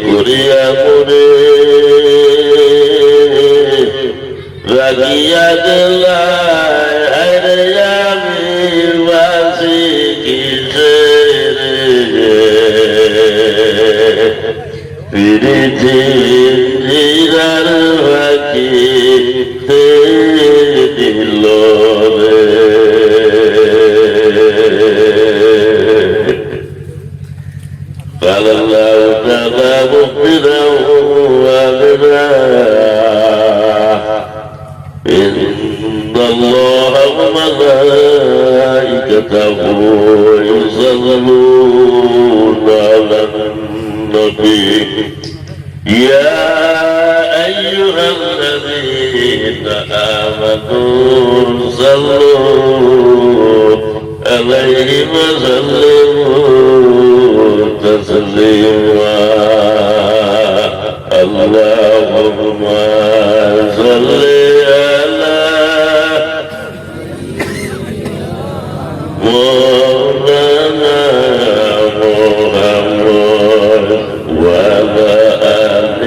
করিয়া পরে রাখিয়া গেলায় আমি বাসি কিসের ফিরেছি হীরার বাকি দিল রে قال الله تعالى مخبرا وامرا إن الله وملائكته يصلون على النبي يا أيها الذين آمنوا صلوا عليه وسلموا تسليما اللهم صل على مولانا محمد وعلى آل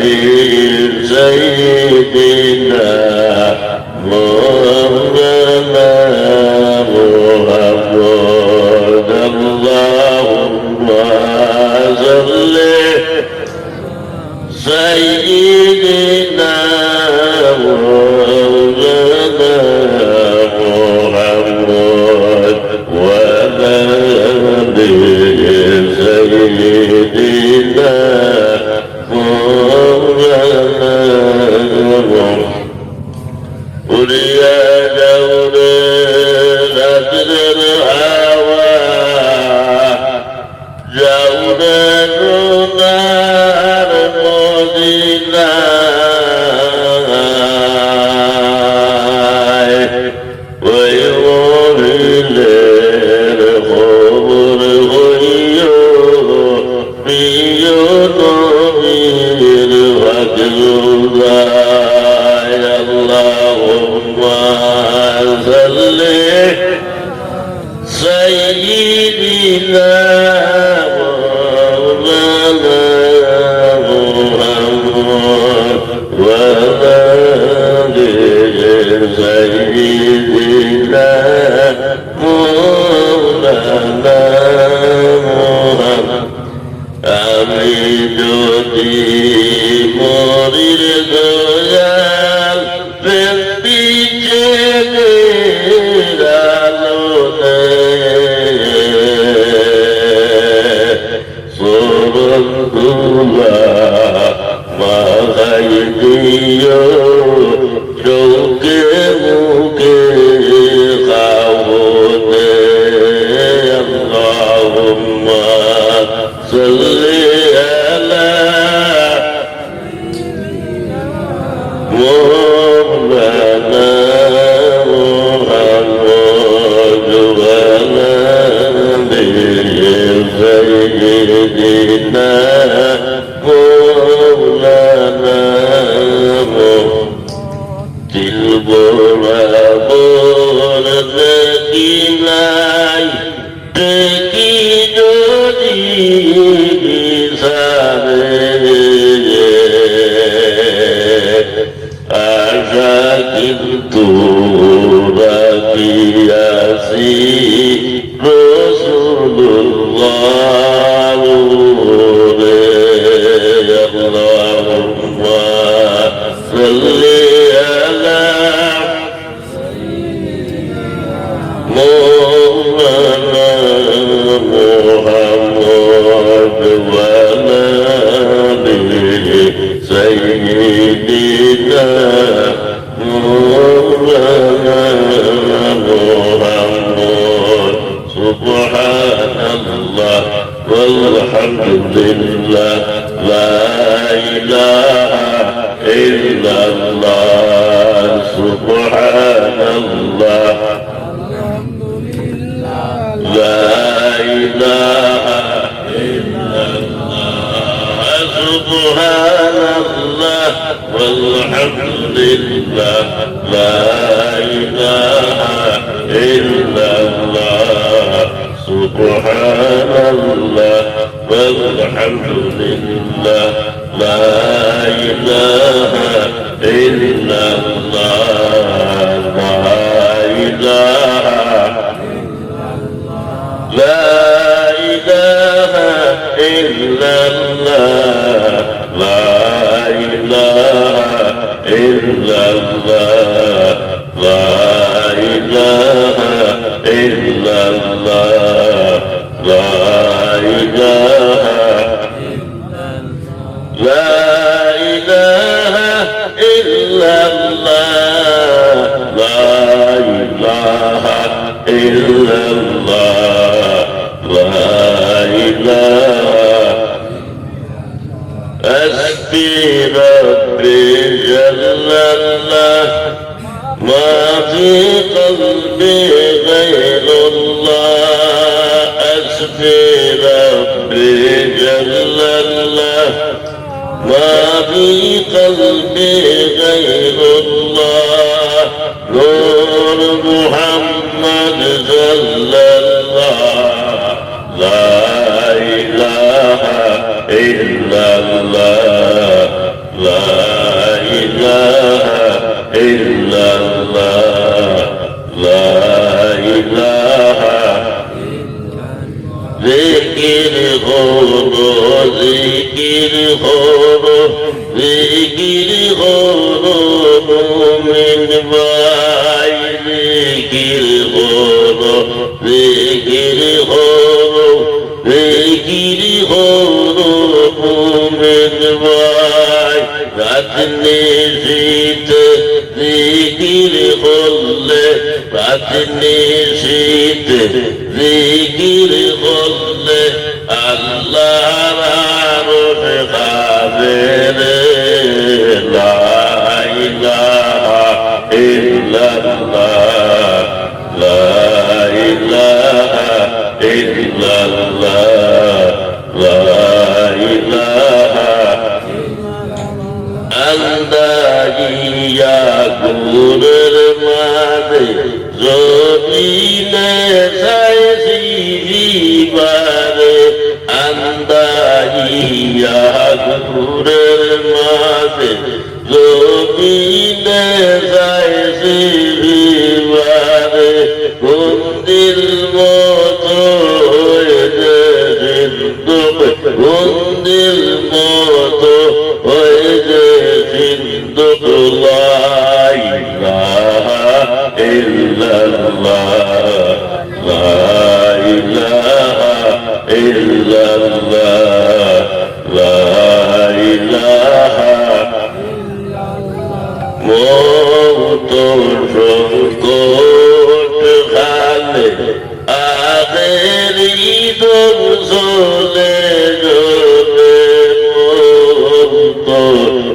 سيدنا مولانا محمد اللهم صل سيدنا مولانا محمد وعلى آل سيدنا مولانا محمد يا دور نصر الهوى جودنا المدينة ويوم الليل خبر غيور بيوم الفجر يا اللهم صل سيدنا مولانا محمد وعلى آل سيدنا مولانا محمد আমি যদি মরির দয়াল প্রেম পিছে মাথায় দিও চৌকে মুখে খাবো আল্লাহুম্মা সাল্লি আলা مولانا محمد وعلى آل سيدنا مولانا tilbora borda kinai teki jodi sare aja kintu rakiasi Rasulullah Allahumma salli ala مولانا محمد وعلى والحمد لله لا إله إلا الله سبحان الله لا إله إلا الله سبحان الله والحمد لله لا إله إلا الله سبحان الله والحمد لله لا إله إلا الله لا إله إلا الله لا إله إلا الله لا إله إلا الله لا إله لا إله إلا الله لا إله إلا الله لا إله أسبي ربي جل الله ما في قلبي غير الله أسبي ربي جل الله ما في قلبي غير الله نور محمد صلى الله لا إله إلا الله لا إله إلا الله لا إله ذكر غورو ذكر غورو ذكر غورو من باي ذكر غورو ذكر غورو ذكر غورو من باي راتني زيت ذكر غله راتني زيت ذكر غله الله روح قادر لا إله إلا الله لا إله إلا الله لا إله أنت يا كور الماضي زوجين سايسي بارے اندائی كور الماضي زوجين سايسي بارے كنت الموت ويجزندق كنت الموت ويجزندق لا إله إلا الله لا إله إلا الله لا إله موت شنكوت خالد آخری دم سولے موت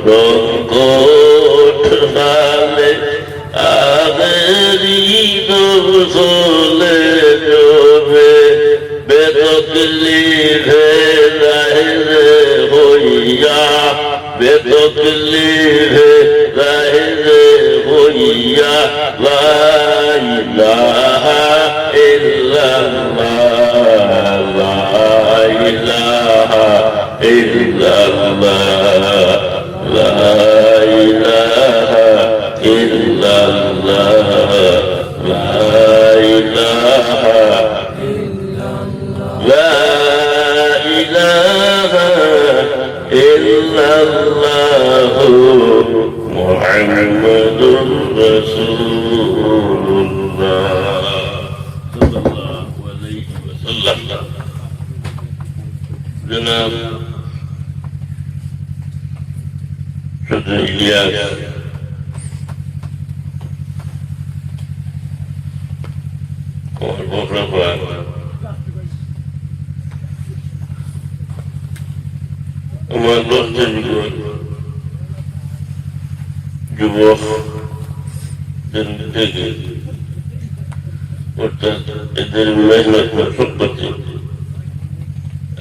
شنكوت خالد آخری دم سولے بے تکلیف ظاہر ہویا بے تکلیف ظاہر ہویا لا إله إلا الله لا إله إلا الله لا إله إلا الله لا إله لا إله إلا الله محمد رسول الله صلى الله عليه وسلم جناب شد إلياس والمخلفات আমার লক্ষ্যের যুবক থেকে অর্থাৎ এদের মেহনত মশক্কতে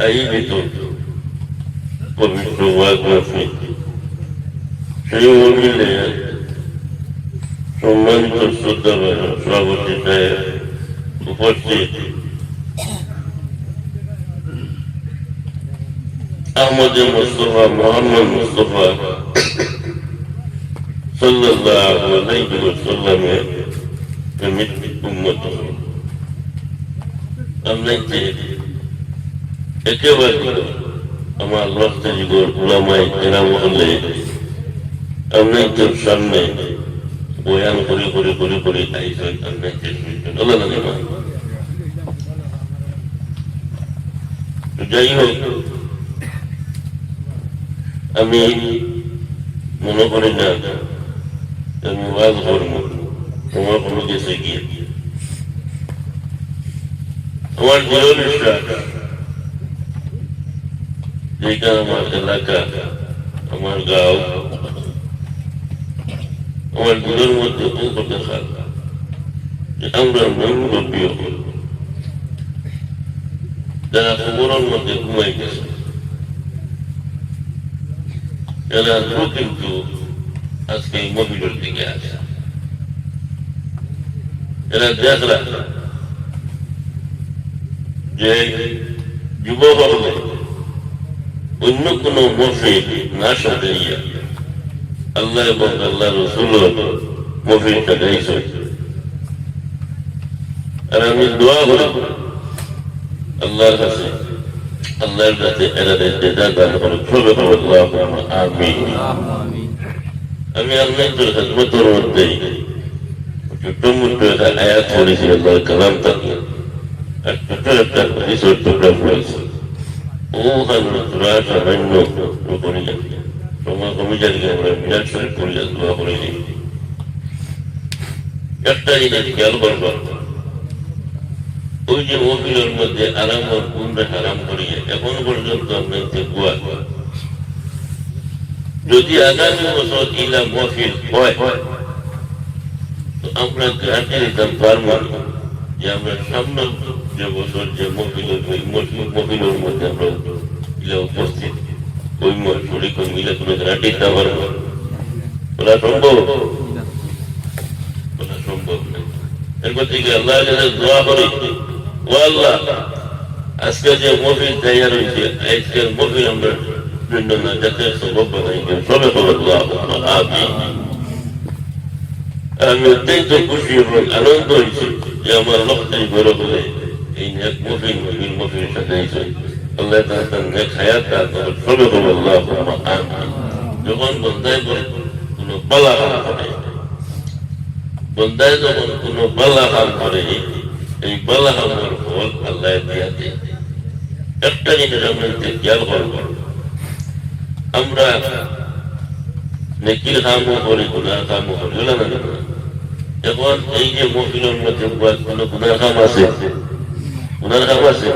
আয়োজিত পবিত্র ওয়াজ মাহফিল, সেই মহিলে সম্মানিত শ্রদ্ধাবান সভাপতি সাহেব উপস্থিত, আহমদে মুস্তফা মোহাম্মদ মুস্তফা সাল্লাল্লাহু আলাইহি ওয়াসাল্লামের প্রেমিক উম্মত, আপনাকে একেবারে আমার লক্ষ্যের যুগের উলামায়ে কেরাম হলে আপনাকে সামনে বয়ান করে করে করে করে আইসেন, আপনাকে আল্লাহ না। যাই হোক, আমি মনে করি না আমি ওয়াজ করব তোমার কোনো দেশে গিয়ে। আমার দৃঢ় বিশ্বাস যেটা আমার এলাকা, আমার গাঁও, আমার দূরের মধ্যে দেখা যে আমরা মুরব্বী যারা খবরের মধ্যে ঘুমাই গেছে, এরা কিন্তু আজকে এই মহিলার দিকে আসে। এরা দেখলা যে যুবক হলে অন্য কোন মফিল না সাজাইয়া আল্লাহ এবং আল্লাহ রসুল মফিল সাজাইছে। আর আমি দোয়া করি আল্লাহর কাছে, আল্লাহর কাছে এরাদের নেজাত দান করুন। সবে আল্লাহুম্মা আমিন। আমি আল্লাহর খিদমতের মধ্যে ছোট্ট মোট্ট একটা আয়াত পড়েছি আল্লাহর কালাম থেকে, আর ছোট্ট একটা হাদিসের টুকরা পড়েছি। ওখানে তোরা সামান্য করে যাবে, তোমার কমিটাকে আমরা মিনার শরীফ করে দোয়া করে দিই। একটা জিনিস খেয়াল করবো, ওই যে মহিলার মধ্যে আরাম আর গুণটা হারাম করিয়ে এখন পর্যন্ত আপনাকে গুয়া, যদি আগামী বছর ইলা মহফিল হয় তো আমরা গ্যারান্টি দিতাম পারবো যে আমরা সামনে যে বছর যে মহিলার মধ্যে আমরা ইলা উপস্থিত ওই শরীর মিলে কোনো গ্যারান্টি দিতে পারবো? বলা সম্ভব? বলা সম্ভব না। এরপর থেকে আল্লাহ দোয়া করি, ও আল্লাহ আজকে যে মহফিল তৈরি হয়েছে, আজকের মহফিল আমরা জন্য না যাতে সবব বানাই দেন। সবে আমিন। আমি অত্যন্ত খুশি এবং আনন্দ হয়েছি যে আমার লক্ষ্যে বড় হলে এই নেক মহফিল সাজাইছে। আল্লাহ তাআলা নেক হায়াত দান করুন। সবে আমিন। যখন বন্দায় কোনো বালা কাম করে, বন্দায় যখন কোনো বালা কাম করে, এই বালা কামের ফল আল্লাহ দিয়া দেয়। একটা জিনিস আমরা খেয়াল করব, আমরা নেকির কামও করি, গুনার কামও করি, বলে না? এখন এই যে মহফিলের মধ্যে কোনো গুনার কাম আছে, গুনার কাম আছে,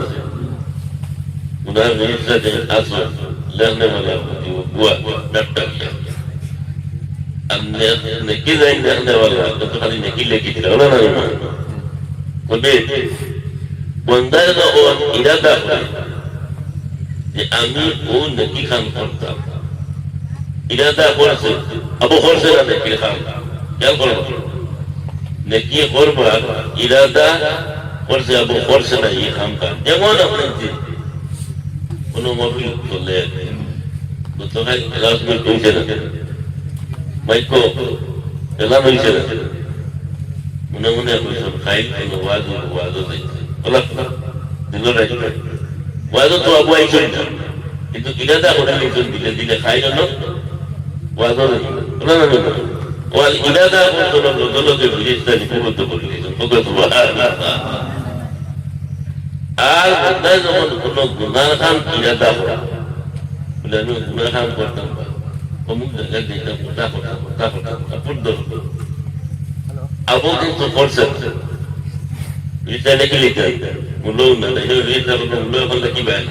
গুনার জিনিসটা যে আছে লেখনে वाला बुआ डॉक्टर আর নেকি যাই লেখনে वाला তো খালি নেকি লেখি দিল না না বলে বন্দার ও ইরাদা করে যে আমি ও নেকি খান করতাম, ইরাদা করছে আবু করছে না নেকি খান, খেয়াল করো নেকি করবা ইরাদা করছে আবু করছে না এই খান খান। যেমন আপনি কোনো মহফিল করলে কোথায় ক্লাস হয়েছে না, মাইকো এলাম হয়েছে না, মনে মনে খাই কোনো ওয়াজও দিল রাখবে ওয়াজও তো আবু আইছেন না, কিন্তু ইরাদা করে নিয়েছেন দিলে দিলে খাই গেল ওয়াজও ওয়াল ইরাদা করতো দলকে জিনিসটা নিপুণত করে দিয়েছেন। আর বন্দায় যখন কোনো গুনার কাম ইরাদা করা বলে আমি গুনার কাম করতাম অমুক জায়গায় যেতাম ওটা করতাম ওটা করতাম আবু কিন্তু করছেন এটা লেখে লিখতে মূল্য না মূল্য এখন কি বেড়ে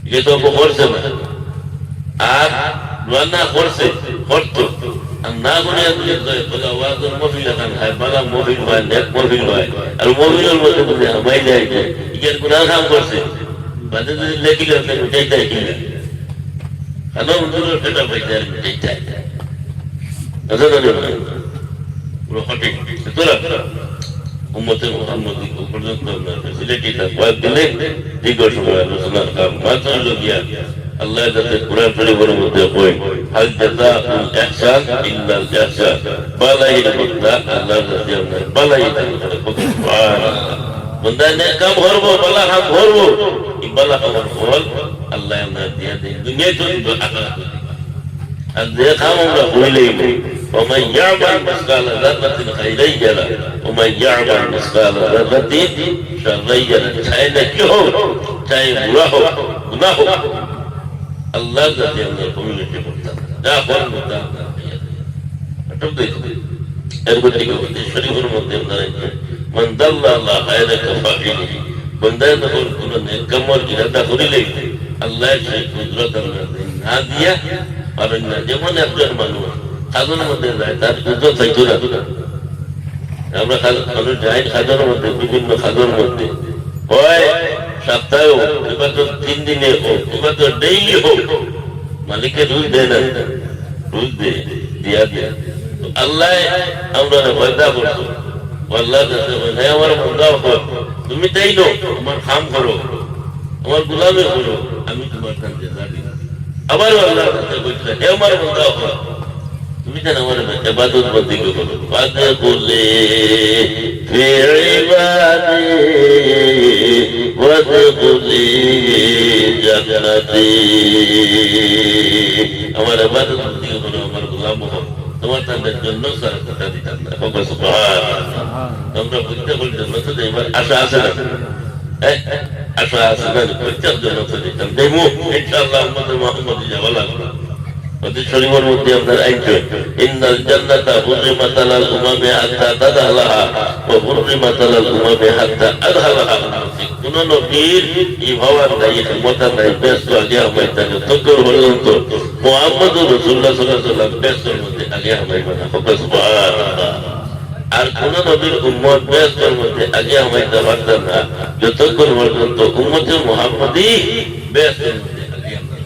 ये तो করছে না আর রান্না করছে করতো আর না করে বলা ওয়াজের মফিল খান হয় বালা মফিল হয় নেক মফিল হয় আর মফিলের মধ্যে বলে হামাই যায় যে ইকের গুনাহ কাম করছে বাদে যদি লেখিলে আপনি মিটাইতে কিনা হ্যালো বন্ধুরা সেটা পাইতে আর মিটাইতে আচ্ছা পুরো সঠিক তোরা উম্মতে মুহাম্মদী পর্যন্ত ফেসিলিটিটা কয়েক দিলে দীর্ঘ সময় আলোচনার কাম মাত্র গিয়া আল্লাহ যাতে কোরআন শরীফের মধ্যে কই হাল জাযাউল ইহসান ইল্লাল ইহসান বালাই বন্দা আল্লাহ যাতে আমরা বালাই সুবহানাল্লাহ বন্দা নে কাম করব বালা কাম করব এই বালা কাম ফল আল্লাহ আমরা দিয়া দেন দুনিয়া তো আখিরাত আর যে কাম আমরা কইলেই ومن يعمل مثقال ذرة خيرا يره ومن يعمل مثقال ذرة شرا يره चाहे नेकी हो चाहे बुरा हो गुनाह हो अल्लाह जाते हमने कम्युनिटी करता जा फल होता अटक दे एरगो ठीक होते शरीफर मध्य अंदर मन दल्ला अल्लाह खैर कफाइली बंदा ने बोल उन्होंने कमर इरादा करी ले अल्लाह से कुदरत ना दिया और ना যেমন একজন মানুষ খাজনের মধ্যে যায় তার ইজ্জত চাইতো না আমরা মানুষ যাই খাজনের মধ্যে বিভিন্ন খাজনের মধ্যে হয় সপ্তাহে হোক এবার তো 3 দিনে হোক এবার তো ডেইলি হোক মালিকের রুজ দেয় না রুজ দিয়া আল্লাহ আমরা ওয়াদা করছো আল্লাহ আমার বন্ধা তুমি তাই নো আমার কাম করো আমার গোলামি করো আমি তোমার কাছে যাবি আবার আল্লাহ বলছে হে আমার বন্ধা তুমি জানো আমার ইবাদত বন্দি করো বাদ বলে ফি ইবাদি ওয়াদ বলে জান্নাতি আমার ইবাদত বন্দি করো আমার গোলাম হও তোমার তাদের জন্য সারা কথা দিতাম না সুবহানাল্লাহ আমরা বলতে বলতে মতো এবার আশা আছে না আশা আছে না প্রত্যেক জন্য তো দিতাম দেবো ইনশাআল্লাহ উম্মতে মুহাম্মদী জাওয়ালা হাদিস শরীফের মধ্যে আপনার আইছে ইন্নাল জান্নাতা হুরিমাত আলাল উমামি হাত্তা তাদখালাহা ওয়া হুরিমাত আলাল উমামি হাত্তা আদখালাহা কোন নবীর এই ভাবার নাই ক্ষমতা নাই ব্যস্ত আগে আমায় তাকে তকর পর্যন্ত মুহাম্মদুর রাসূলুল্লাহ সাল্লাল্লাহু আলাইহি ওয়াসাল্লাম ব্যস্তর মধ্যে আগে আমায় বানা সুবহানাল্লাহ আর কোন নবীর উম্মত ব্যস্তর মধ্যে আগে আমায় তা পারতেন না যতক্ষণ পর্যন্ত উম্মতে মুহাম্মদী ব্যস্তর মধ্যে আগে আমায়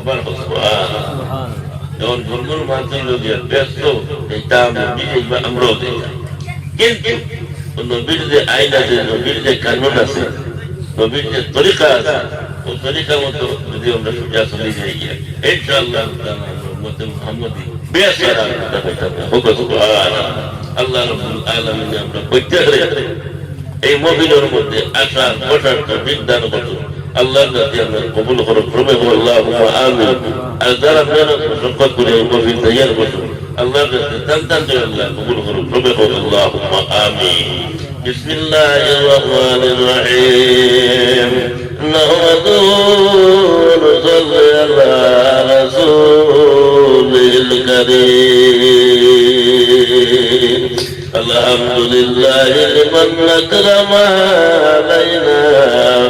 বানা সুবহানাল্লাহ যখন গুরগুর মানতে লোকের ব্যস্ত এটা আমরাও দেখি কিন্তু নবীর যে আইন আছে নবীর যে কানুন আছে নবীর যে তরিকা আছে ও তরিকা মতো যদি আমরা সোজা চলে যাই ইনশাআল্লাহ উম্মতে মুহাম্মদী বেসারা দেখাইতাম আল্লাহ রাব্বুল আলামিন আমরা প্রত্যেকরে এই মুমিনের মধ্যে আশা বসার তৌফিক দান করুন আল্লাহর কাছে আমরা কবুল করুন আল্লাহুম্মা আমিন আর যারা মেহনত মশক্কত করে এই মুমিন তৈয়ার করুন আল্লাহর কাছে তান করে আল্লাহ কবুল করুন আল্লাহুম্মা আমিন বিসমিল্লাহির রহমানির রহিম নাহমাদু নুসাল্লি আলা রাসূলিল কারীম আলহামদুলিল্লাহি লিমান আকরামা আলাইনা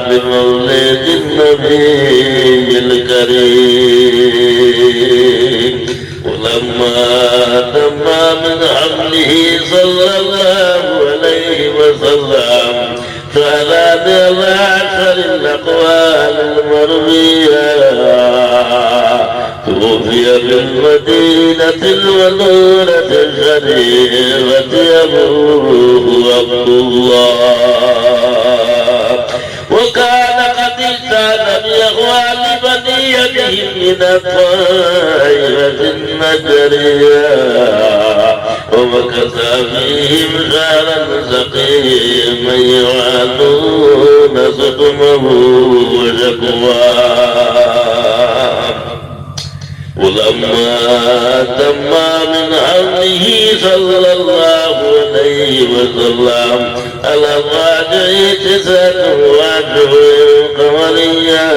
বিমাউলিদিন নবিয়িল কারীম ولما تم من حمله صلى الله عليه وسلم شهدان العشر الأقوال المروية توفي بالمدينة المنورة الشريفة أبوه عبد الله وكان قد اجتهد بأقوال بنيتهم من الطائفة النجرية ومكث فيهم شهرا سقيما يعانون سقمه وشكواه ولما تم من حمله صلى الله عليه وسلم على الراجع 29 قمريا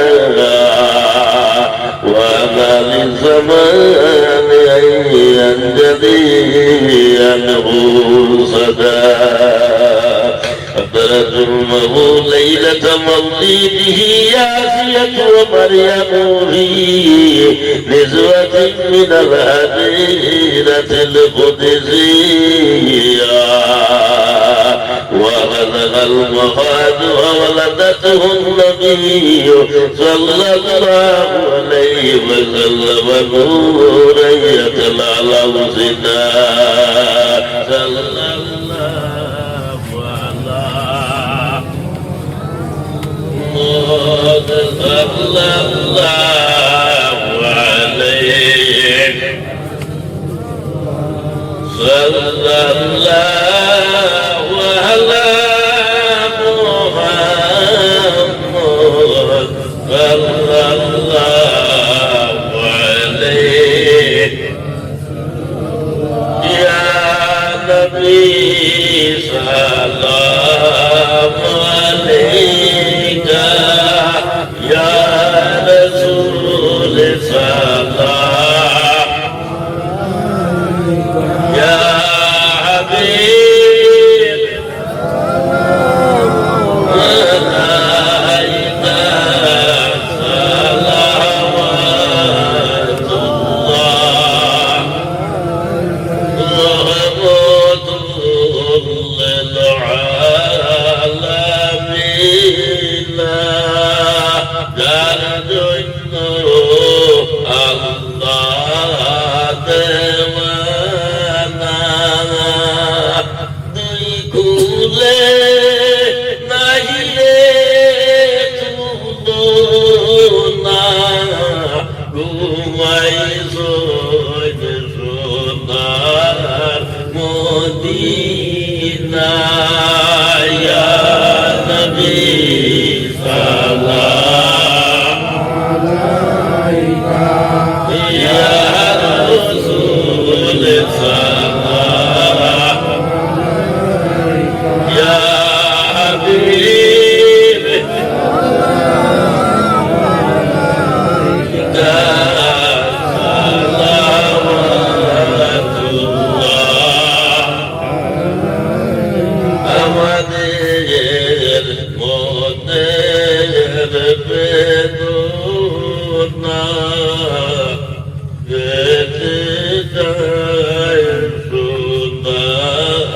وما للزمان أن ينجلي عنه صدى درج أمه ليلة مولده آسية ومريم في نسوة من الهديرة القدسية وبلغ المخاض وولدته النبي صلى الله عليه وسلم نورا يتلألأ سنا صلى الله على محمد صلى الله عليه صلى الله على محمد صلى الله عليه يا نبي سلام عليك يا رسول سلام يا حبيب عليك صلوات الله رحمة للعالمين جعلت النور الله دوانا ديكولي نايلي تولونا قوائزوي بسونار مدينة يا نبي سلام عليك يا رسول سلام يا حبيب صلوات الله আমাদের মনের বেদনা বেঁধে যায় সোনার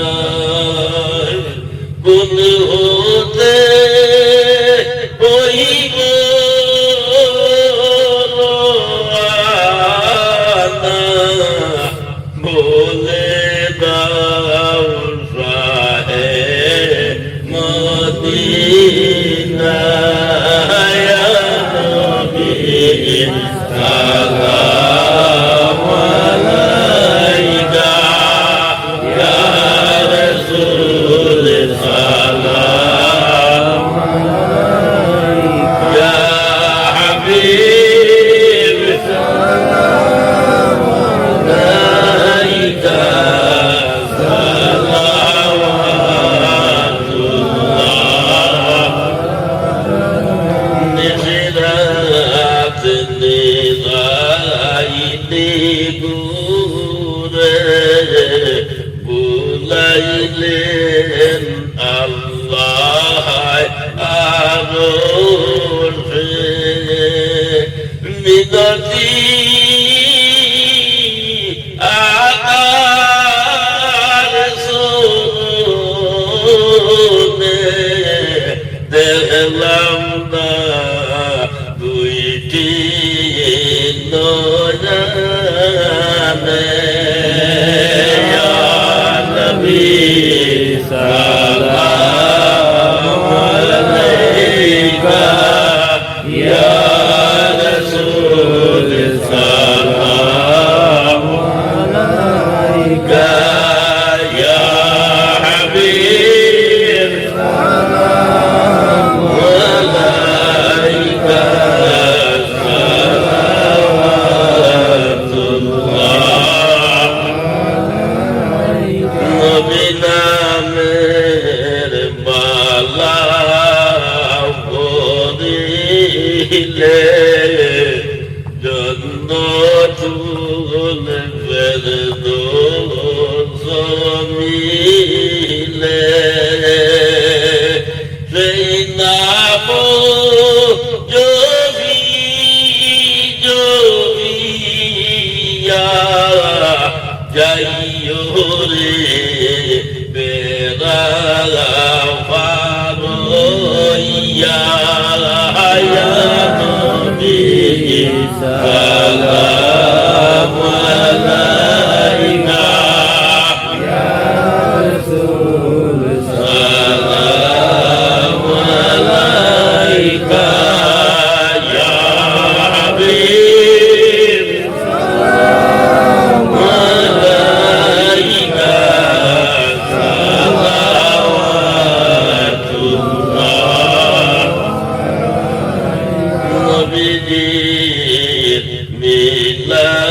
মদিনায় কোন হতে হইব রওয়ানা বলে দাও শাহে মদিনা ইয়া নবী সালাম আলাইকা ইয়া রাসূল সালাম আলাইকা ইয়া হাবিব সালাম আলাইকা সালাওয়াতুল্লাহ নিশিরাত নিগাইতে গুরে বুলাইলেন আল্লাহ আরশে মিনতি আকার শুনে দেখলাম না দুইটি নয়নে ইয়া নবী সালাম আলাইকা ইয়া রাসূল সালাম আলাইকা ইয়া হাবিব সালাম আলাইকা সালাওয়াতুল্লাহ নবী নামের মালা পরিলে জন্নতুল ফেরদৌস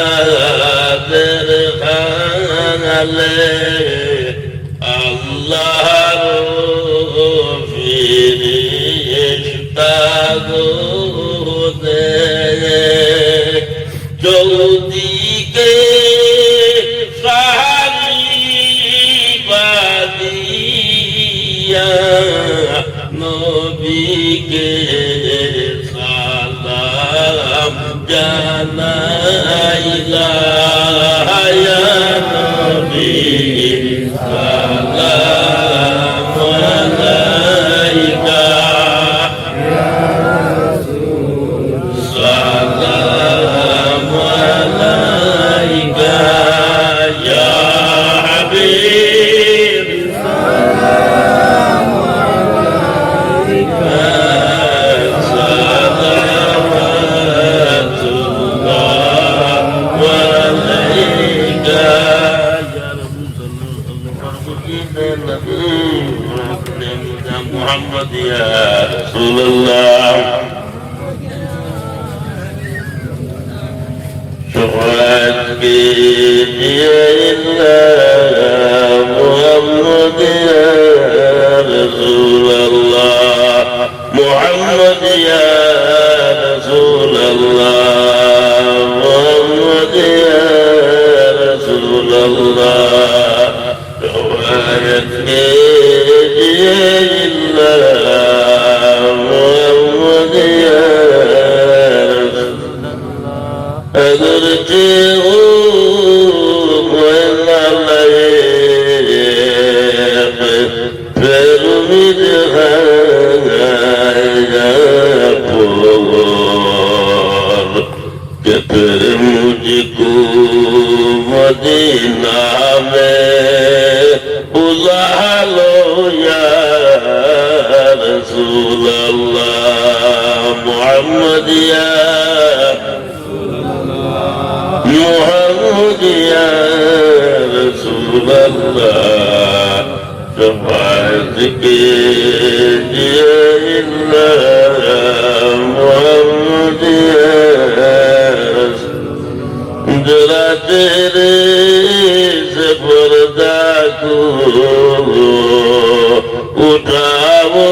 মিলাদের খালে আল্লাহর ফিরিস্তা দে চৌদিকে নবীকে সালাম জানাইলা ইয়া নবী সালাম আলাইকা ইয়া রাসূল সালাম আলাইকা ইয়া হাবিব محمد يا رسول الله شفاعتك يا محمد يا رسول الله محمد يا رسول الله محمد يا رسول الله شفاعتك मुझको मदीना में बुला लो या रसूल अल्लाह मोहम्मद या मोहम्मद या रसूल अल्लाह शफाअत कीजिए मोहम्मद या जरा तेरे से पर्दा को उठाओ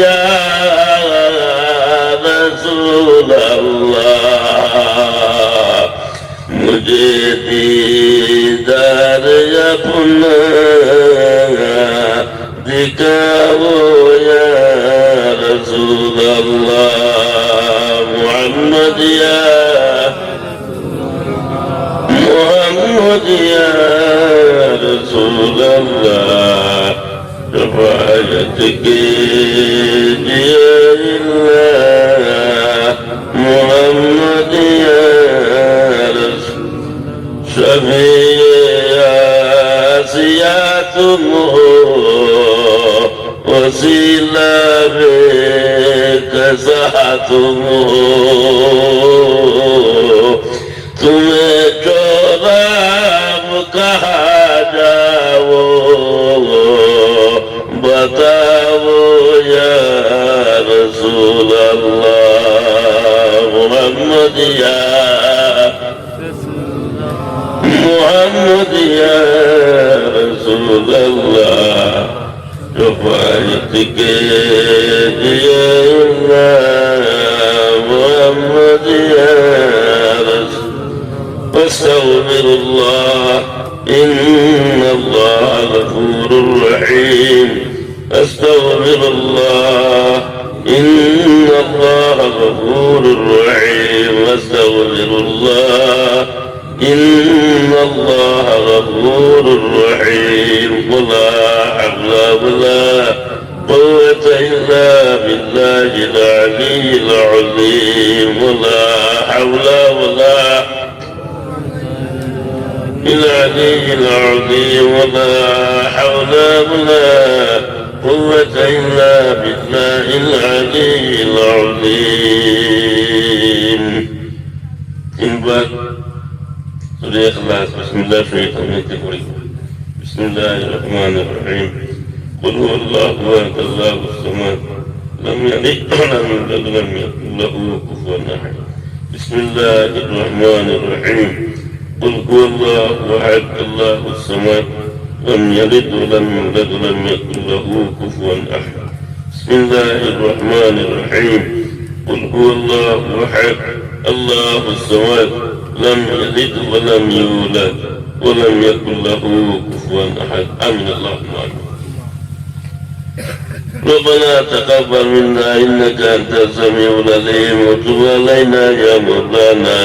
या रसूल अल्लाह मुझे दीदार अपना दिखाओ या रसूल अल्लाह मोहम्मद या محمد يا رسول الله شفاعتك يا الله محمد يا رسول شفيع آسياتم وسيلة بك ساعتم तुम्हें चोराम कहा जाओ बताओ या रसूल अल्लाह मोहम्मद या रसूल अल्लाह शफाअत कीजिए मोहम्मद या واستغفر الله إن الله غفور رحيم استغفر الله إن الله غفور رحيم استغفر الله إن الله غفور رحيم ولا حول ولا قوة إلا بالله العلي العظيم ولا حول ولا العلي العظيم ولا حول ولا قوة إلا بالله العلي العظيم. سورة الإخلاص. بسم الله الرحمن الرحيم. بسم الله الرحمن الرحيم. قل هو الله أحد الله الصمد لم يلد ولم يولد ولم يكن له كفوا أحد. بسم الله الرحمن الرحيم قل هو الله أحد الله الصمد لم يلد ولم يولد ولم يكن له كفوا أحد بسم الله الرحمن الرحيم قل هو الله أحد الله الصمد لم يلد ولم يولد ولم يكن له كفوا أحد آمين اللهم آمين ربنا تقبل منا إنك أنت السميع العليم وتب علينا يا مولانا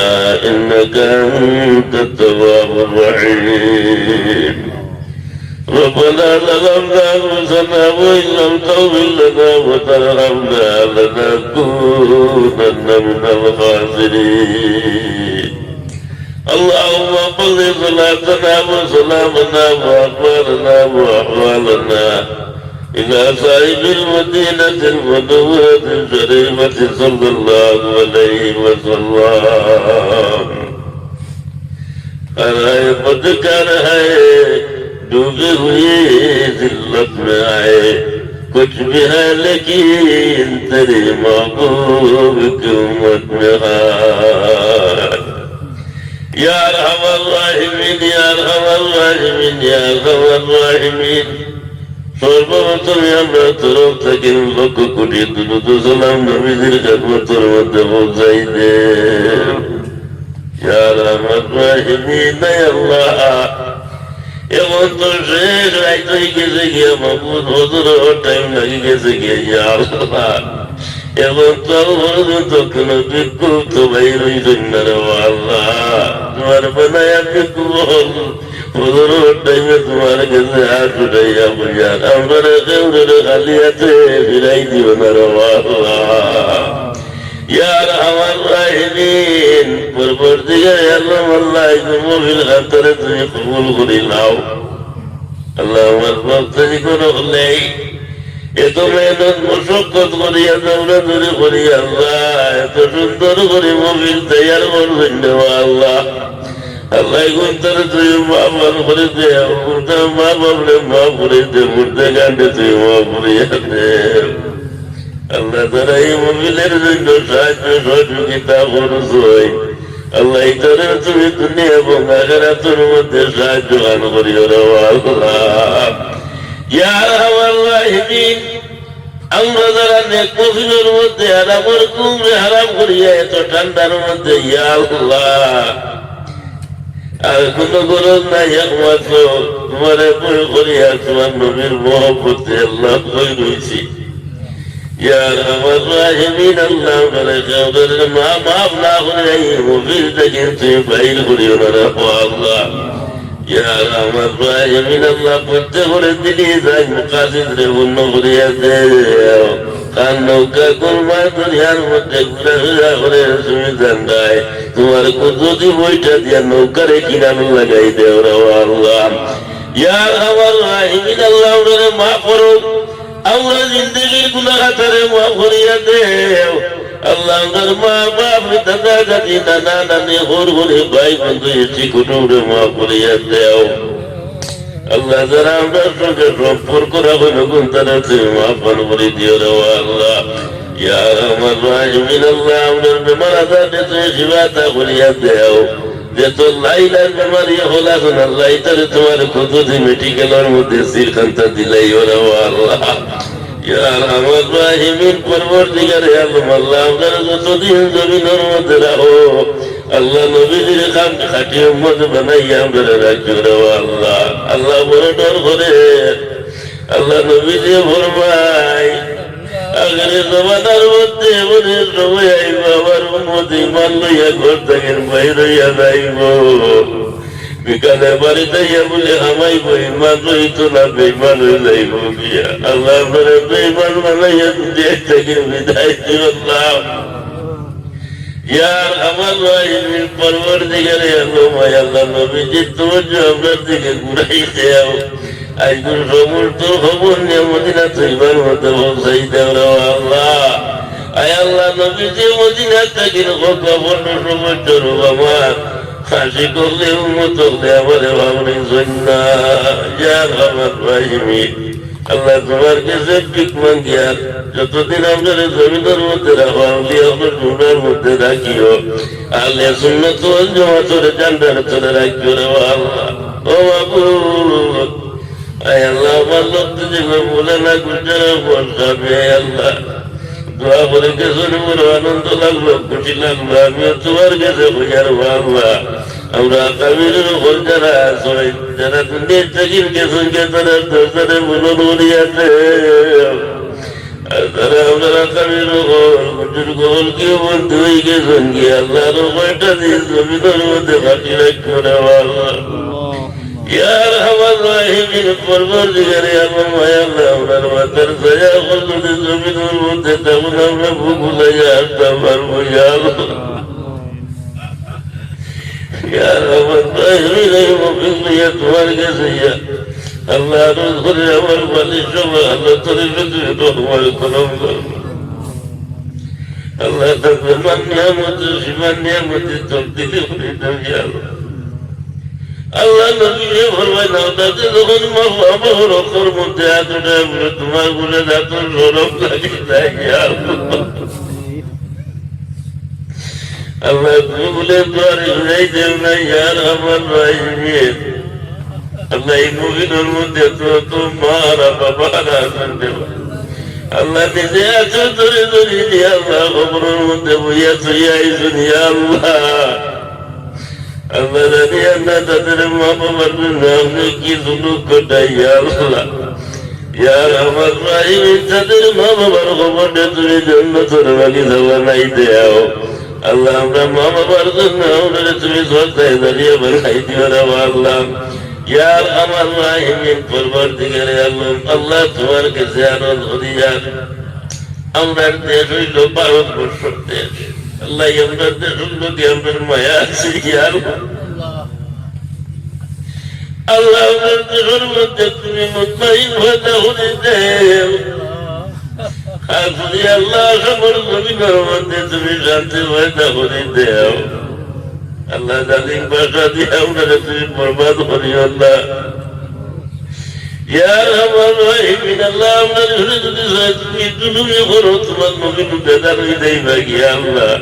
إنك أنت التواب الرحيم ربنا ظلمنا أنفسنا وإن لم تغفر لنا وترحمنا لنكونن من الخاسرين اللهم صل صلاتنا وسلامنا وأقوالنا وأحوالنا إلى صاحب المدينة المنورة الشريفة صلى الله عليه وسلم हराए पद कर है डूबी हुई जिल्लत में आए कुछ भी है लेकिन तेरे महबूब की उम्मत में है या रहमान राहिमीन या रहमान राहिमीन या रहमान राहिमीन সর্বপ্রথমে আমরা তরফ থেকে লক্ষ কোটি দুরূদ ও সালাম নবীজির খেদমতের মধ্যে পৌঁছাই দে ইয়া রাহমান রাহিমিন আল্লাহ এমন তো শেষ রাত হয়ে গেছে গিয়া মাহবুব হুজুর টাইম লাগে গেছে গিয়া ইয়া আল্লাহ এমন তো পর্যন্ত কোন বিক্ষোভ তো বাইর হইছেন না রে আল্লাহ তোমার বানায়া বিক্ষোভ হুজুর টাইমে তোমার কাছে হাত উঠাইয়া বুঝান আমরা কেউরে খালি হাতে ফিরাই দিও না রে আল্লাহ ইয়া রাহমান রাহিমিন পরবর্তীকার আল্লাহ আল্লাহ মুমিন খাতরে তুমি কবুল করে নাও আল্লাহ আমার ভক্তি করো হলেই এত মেহনত মশক্কত করিয়া দৌড়াদৌড়ি করিয়া আল্লাহ এত সুন্দর করে মুমিন তৈয়ার করবেন আল্লাহ আল্লাহ গুনতার তুই মাফ করে দে মা বাবরে মাফ করে দে মুর্দে গান্ডে তুই মাফ করিয়া দে আল্লাহ তারা এই মুমিনের জন্য সাহায্য সহযোগিতা করছই আল্লাহ তারা তুমি দুনিয়া এবং আখিরাতের মধ্যে সাহায্য দান করিও রে আল্লাহ ইয়া রাহমান রাহিমিন আমরা যারা নেক মুসলিমের মধ্যে হারামের কুমে হারাম করিয়া এত ঠান্ডার মধ্যে ইয়া আল্লাহ আর কোনো গরজ নাই একমাত্র তোমারে বই করিয়া তোমার নবীর মহব্বতে আল্লাহ বই রয়েছি ইয়া রাহমান রাহিমিন আল্লাহ আমাদের মা বাপ না করে এই মুভির থেকে তুমি বাইর করিও না রে আল্লাহ ইয়া রাহমান রাহিমিন আল্লাহ প্রত্যেক করে দিলি যাই মুকাসিদ রে অন্য করিয়া দে কান নৌকা কোরমা দুনিয়ার মধ্যে ঘুরে ঘুরা করে তুমি জানদায় তোমার কুদরতি বইটা দিয়া নৌকারে কিনানো লাগাই দেও রে আল্লাহ ইয়া রাহমান রাহিমিন আল্লাহ ওরে মাফ করো আমরা জিন্দগির গুনাহ খাতারে মাফ করিয়া দেও আল্লাহ আমার মা বাপ দাদা দাদি নানা নানি হোর হোরে ভাই বন্ধু এসি কুটুমরে মাফ করিয়া দেও আল্লাহ যারা আমরা সঙ্গে সম্পর্ক রাখো নকুন তারা তুমি মাফ করে দিও রে আল্লাহ ইয়া রাহমান রাহিমিন আল্লাহ আমাদের বেমার আজারে তুমি শিফাতা করিয়া দেও যে তোর লাইলার বেমারি হল এখন আল্লাহ তারে তোমার কতদিন মেডিকেলের মধ্যে সিরখান্তা দিলাই ওরা আল্লাহ ইয়া রাহমান রাহিমিন পরবর্তীকারে আল্লাহ আমরা যতদিন জমিনের মধ্যে রাখো আল্লাহ নবীজির কাম খাটি উম্মত বানাইয়া আমরা রাখিও রে আল্লাহ আল্লাহ বড় ডর করে আল্লাহ নবীজি ফরমায় আগের জমানার মধ্যে মনে সময় আইব আমার উম্মত ইমান লইয়া ঘর থেকে বাইর হইয়া যাইব বিকালে বাড়িতে ইয়া বলে হামাইব ইমান রইত না বেইমান হয়ে যাইব গিয়া আল্লাহ আপনারা বেইমান বানাইয়া দেশ থেকে বিদায় দিলাম ইয়া রাহমান রাহিমিন পরবর্তীকারে আল্লাহ নবীজি তোমার আপনার দিকে ঘুরাই দেও আইগুন সমস্ত খবর নিয়ে মদিনা তৈবার মধ্যে পৌঁছাই দেও রে আল্লাহ আয় আল্লাহ নবীজি মদিনা থাকিন খবর সমস্ত রূপ আমার হাসি করলে উন্মত হলে আমারে ভাবনি জন্না ইয়া রাহমান রাহিমিন আল্লাহ তোমার কাছে ঠিক মাঙ্গিয়া যতদিন আপনার জমিনের মধ্যে রাখো আমি আপনার গুণার মধ্যে রাখিও আল্লাহ সুন্নাত ওয়াল জামাতের জান্নার তলে রাখিও রে আল্লাহ। ও মাবুদ, আয় আল্লাহ আমার লোকতে যেগুলো বলে না গুজারা বলবে আল্লাহ দোয়া করে গেছে বড় আনন্দ লাগলো, খুশি লাগলো। আমিও তোমার কাছে বুঝার আল্লাহ আমরা কাবিরের উপর যারা আছে যারা দুনিয়ার চাকরির গেছেন তারা দোষারে মনন করিয়াছে আর তারা আপনারা কাবির বুজুর্গ হল কেউ বন্ধু হয়ে গেছেন কি আল্লাহর কয়টা দিন জমিনের মধ্যে ফাঁকি রাখো রে আল্লাহ। ইয়ার আমার রাহিমের পরবর্তীকারে আমার মায়াল্লাহ আপনার মাথার ছায়া যদি জমিনের মধ্যে তখন আমরা বুক ভুলাইয়া আসতে পারবো আল্লাহ। তোমার কাছে আল্লাহ করে আমার মালিক সবাই আল্লাহ তোরে আল্লাহ তোমার নিয়ামত সীমার নিয়ামতের তবদিলি করে দেবে আল্লাহ নবীরে ফরমায় না তাতে যখন আমার রকর মধ্যে এতটা তোমার বলে এত সরব লাগে তাই আল্লাহ তুমি বলে তোমার শুনাই দেব না ইয়ার আমার রাহিমের আল্লাহ এই মুভিনের মধ্যে তো মারা বাবারা আছেন দেব আল্লাহ নিজে আছো ধরে ধরে দিয়ে আল্লাহ খবরের মধ্যে বইয়া থইয়া আইসুন আল্লাহ আল্লাহ জানি আল্লাহ তাদের মা বাবার জন্য আপনি কি জুলুক ঘটাই আল্লাহ ইয়ার আমার রাহিম তাদের মা বাবার খবরটা তুমি জান্নাতের বাগিচা বানাই দেও আল্লাহ আমরা মা বাবার জন্য আমরা তুমি শ্রদ্ধায় দাঁড়িয়ে বানাই দিও রে আল্লাহ। ইয়ার আমার রাহিমিন পরবর্তীকারে আল্লাহ তোমার কাছে আরো ধরিয়া আমরা দেশ হইল ভারতবর্ষের দেশ আল্লাহ আমরা দেশ হইল কি আপনার মায়া আছে আল্লাহ আপনার দেশের মধ্যে তুমি মুতমাইন হয়ে হতে দেও আল্লাহ সবর জমিনের মধ্যে তুমি শান্তি হয়ে হতে দেও আল্লাহ জালিম ভাষা দিয়ে আপনারা তুমি বরবাদ করিও না ইয়ার আমার রাহিমিন আল্লাহ আপনার যদি তুমি জুলুমি করো তোমার নবী বেদার হয়ে দেই ভাগি আল্লাহ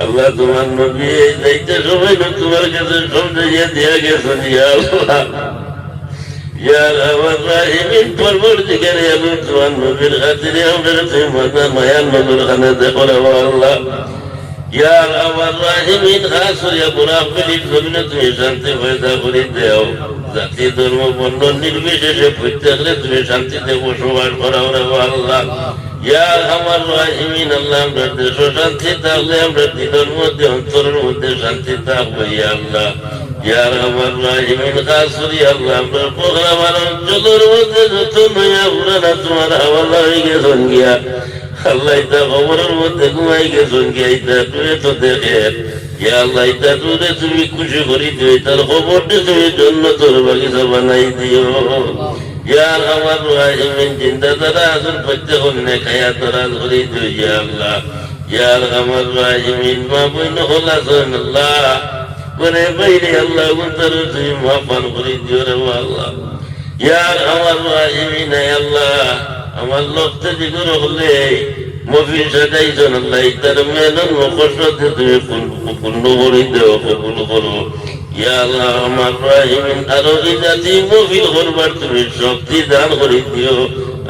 আল্লাহ তোমার নবী এই দায়িত্ব সবাই তোমার কাছে সব জায়গা দিয়া গেছেন আল্লাহ ইয়ার আমার রাহিমিন পরবর্তীকারে আমি তোমার নবীর খাতিরে আপনারা তুমি মজা মায়ার নজর খানে দেখো রে আল্লাহ। ইয়ার আমার রাহিমিন খাস করিয়া বুড়াফিলির জমিনে তুমি শান্তি পয়দা করে দেও জাতি ধর্ম বর্ণ নির্বিশেষে প্রত্যেকরে তুমি শান্তিতে বসবাস করাও রে আল্লাহ। ইয়ার আমার রাহিমিন আল্লাহ আমরা দেশ শান্তি থাকলে আমরা দিনের মধ্যে অন্তরের মধ্যে শান্তি থাকবো আল্লাহ। ইয়ার আমার রাহিমিন খাস করিয়া আল্লাহ আমরা প্রোগ্রাম আর অঞ্চলের মধ্যে যত নয়া পুরানা তোমার হাওয়ালা হয়ে গেছেন গিয়া আল্লাহ ইতা খবরের মধ্যে ঘুমাই গেছেন গিয়া ইতা তুই তো দেখে আল্লাহ ইতা তুলে তুমি খুশি করি দিও তার খবরটা তুমি জন্য তোর বাগিচা বানাই দিও। ইয়ার আমার রাহিমিন চিন্তা তারা আসুন প্রত্যেক অন্যে খায়া তারা ধরে দিও ইয়া আল্লাহ। ইয়ার আমার রাহিমিন মা বইন হল আসেন আল্লাহ করে বাইরে আল্লাহ তার তুমি মাফান করে দিও রে আল্লাহ। ইয়ার আমার রাহিমিন আল্লাহ আমার লোকটা যেগুলো হলে মফিল সাজাইছেন আল্লাহ তার মেনন মুখস্থে তুমি পূর্ণ করে দেও কবুল করো ইয়া আল্লাহ। আমার রাহিমিন আরো এই জাতি মফিল করবার তুমি শক্তি দান করে দিও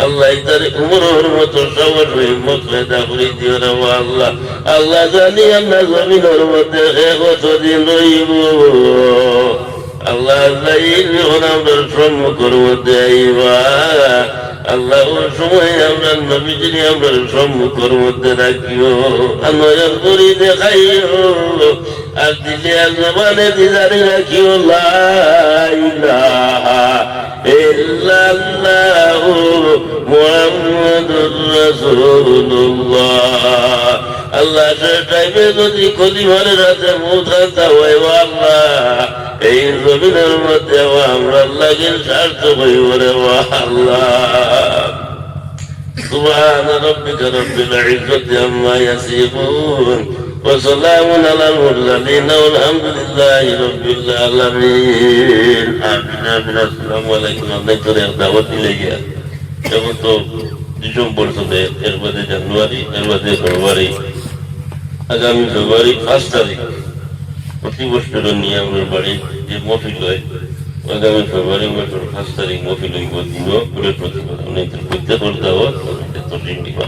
আল্লাহ তার উমরের মতো সবার হিম্মত পয়দা করে দিও রে আল্লাহ। আল্লাহ জানি আমরা জমিনের মধ্যে কতদিন রইব আল্লাহ আল্লাহ যখন আমরা সম্মুখের মধ্যে আইবা আল্লাহ ওই সময় আমরা নবীজিনি আমরা সম্মুখের মধ্যে রাখিও নজর করি দেখাইও আর দিলে জবানে দিদারে রাখিও লা ইলাহা ইল্লাল্লাহু মুহাম্মাদুর রাসূলুল্লাহ। আল্লাহ সে টাইমে যদি কলিমার রাতে মুথাতা হয় আল্লাহ এই জমিনের মধ্যে আমরা লাগে স্বার্থ হইব রে আল্লাহ। সুবহান রাব্বিকা রাব্বিল ইজ্জাতি আম্মা ইয়াসিফুন وسلام على المرسلين والحمد لله رب العالمين آمين آمين السلام عليكم অনেক করে দাওয়াত দিলে গিয়া এখন তো ডিসেম্বর চলে এর মধ্যে জানুয়ারি এর মধ্যে ফেব্রুয়ারি আগামী ফেব্রুয়ারি 5 তারিখ প্রতি বছরের নিয়মের বাড়ি যে মফিল হয় আগামী ফেব্রুয়ারি মাসের 5 তারিখ মফিল হইব দিন করে প্রতিবার অনেক প্রত্যেক দাওয়াত অনেক তো দিন দিবা